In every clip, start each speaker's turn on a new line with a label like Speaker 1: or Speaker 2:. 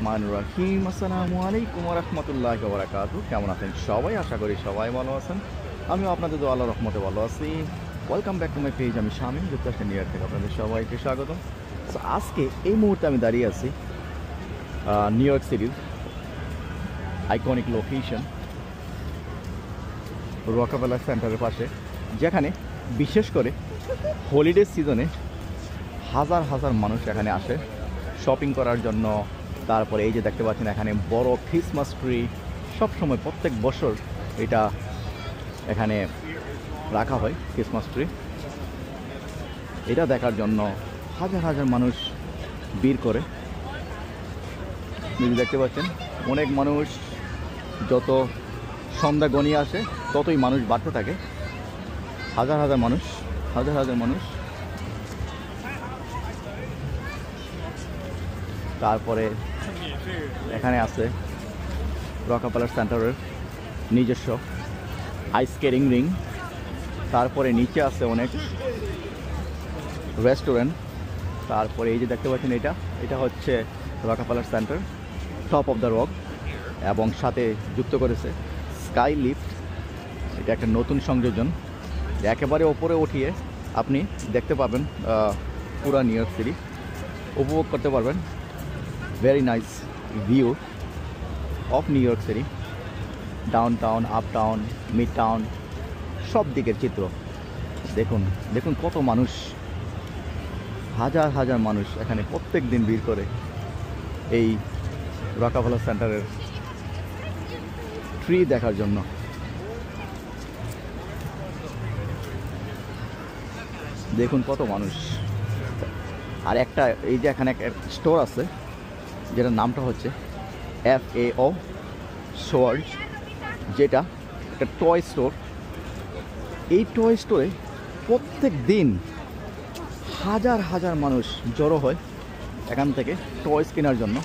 Speaker 1: রহমানির রহিম। আসসালামু আলাইকুম ওয়া রাহমাতুল্লাহি ওয়া বারাকাতুহু। কেমন আছেন সবাই? আশা করি সবাই ভালো আছেন। আমিও আপনাদের দোয়া আল্লাহর রহমতে ভালো আছি। Welcome back to my page. আমি শামীম, যুক্তরাষ্ট্রের নিউ ইয়র্ক থেকে আপনাদের সবাইকে স্বাগতম। সো আজকে এই মুহূর্তে আমি দাঁড়িয়ে আছি নিউ ইয়র্ক সিটির আইকনিক লোকেশন রকফেলার সেন্টারের পাশে, যেখানে বিশেষ করে হলিডে সিজনে হাজার হাজার মানুষ এখানে আসে শপিং করার জন্য। তারপরে এই যে দেখতে পাচ্ছেন এখানে বড় ক্রিসমাস ট্রি, সবসময় প্রত্যেক বছর এটা এখানে রাখা হয় ক্রিসমাস ট্রি। এটা দেখার জন্য হাজার হাজার মানুষ ভিড় করে। দেখতে পাচ্ছেন অনেক মানুষ, যত সন্ধ্যা গনিয়ে আসে ততই মানুষ বাড়তে থাকে। হাজার হাজার মানুষ, হাজার হাজার মানুষ। তারপরে এখানে আছে রকফেলার সেন্টারের নিজস্ব আইস স্কেটিং রিং। তারপরে নিচে আছে অনেক রেস্টুরেন্ট। তারপরে এই যে দেখতে পাচ্ছেন এটা হচ্ছে Rockefeller centre top of the rock, এবং সাথে যুক্ত করেছে স্কাই লিফট। এটা একটা নতুন সংযোজন। একেবারে ওপরে উঠিয়ে আপনি দেখতে পাবেন পুরা নিউ ইয়র্ক সিটি, উপভোগ করতে পারবেন। Very nice view of new York city, down town, up town, mid town, সব দিকের চিত্র দেখুন। দেখুন কত মানুষ, হাজার হাজার মানুষ এখানে প্রত্যেক দিন ভিড় করে এই রকফেলার সেন্টারের ট্রি দেখার জন্য। দেখুন কত মানুষ। আর একটা এই যে এখানে একটা স্টোর আছে, যেটার নামটা হচ্ছে FAO শোয়ার্জ, যেটা একটা টয় স্টোর। এই টয় স্টোরে প্রত্যেক দিন হাজার হাজার মানুষ জড়ো হয় এখান থেকে টয়স কেনার জন্য।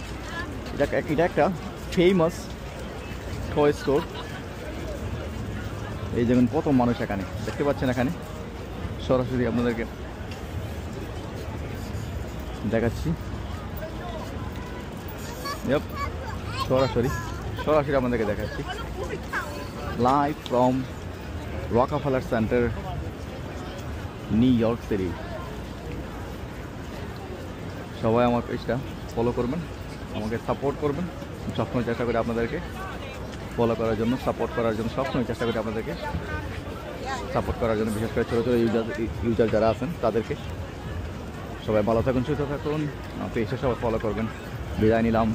Speaker 1: এটা একটা ফেমাস টয় স্টোর। এই যেমন কত মানুষ এখানে দেখতে পাচ্ছেন, এখানে সরাসরি আপনাদেরকে দেখাচ্ছি। সরাসরি আপনাদেরকে দেখাচ্ছি live from Rockefeller centre, new York city. সবাই আমার পেজটা ফলো করবেন, আমাকে সাপোর্ট করবেন। সবসময় চেষ্টা করি আপনাদেরকে ফলো করার জন্য, সাপোর্ট করার জন্য। সবসময় চেষ্টা করি আপনাদেরকে সাপোর্ট করার জন্য, বিশেষ করে ছোটো ছোটো ইউজার যারা আছেন তাদেরকে। সবাই ভালো থাকুন, সুস্থ থাকুন, পেজটা সবাই ফলো করবেন। বিদায় নিলাম।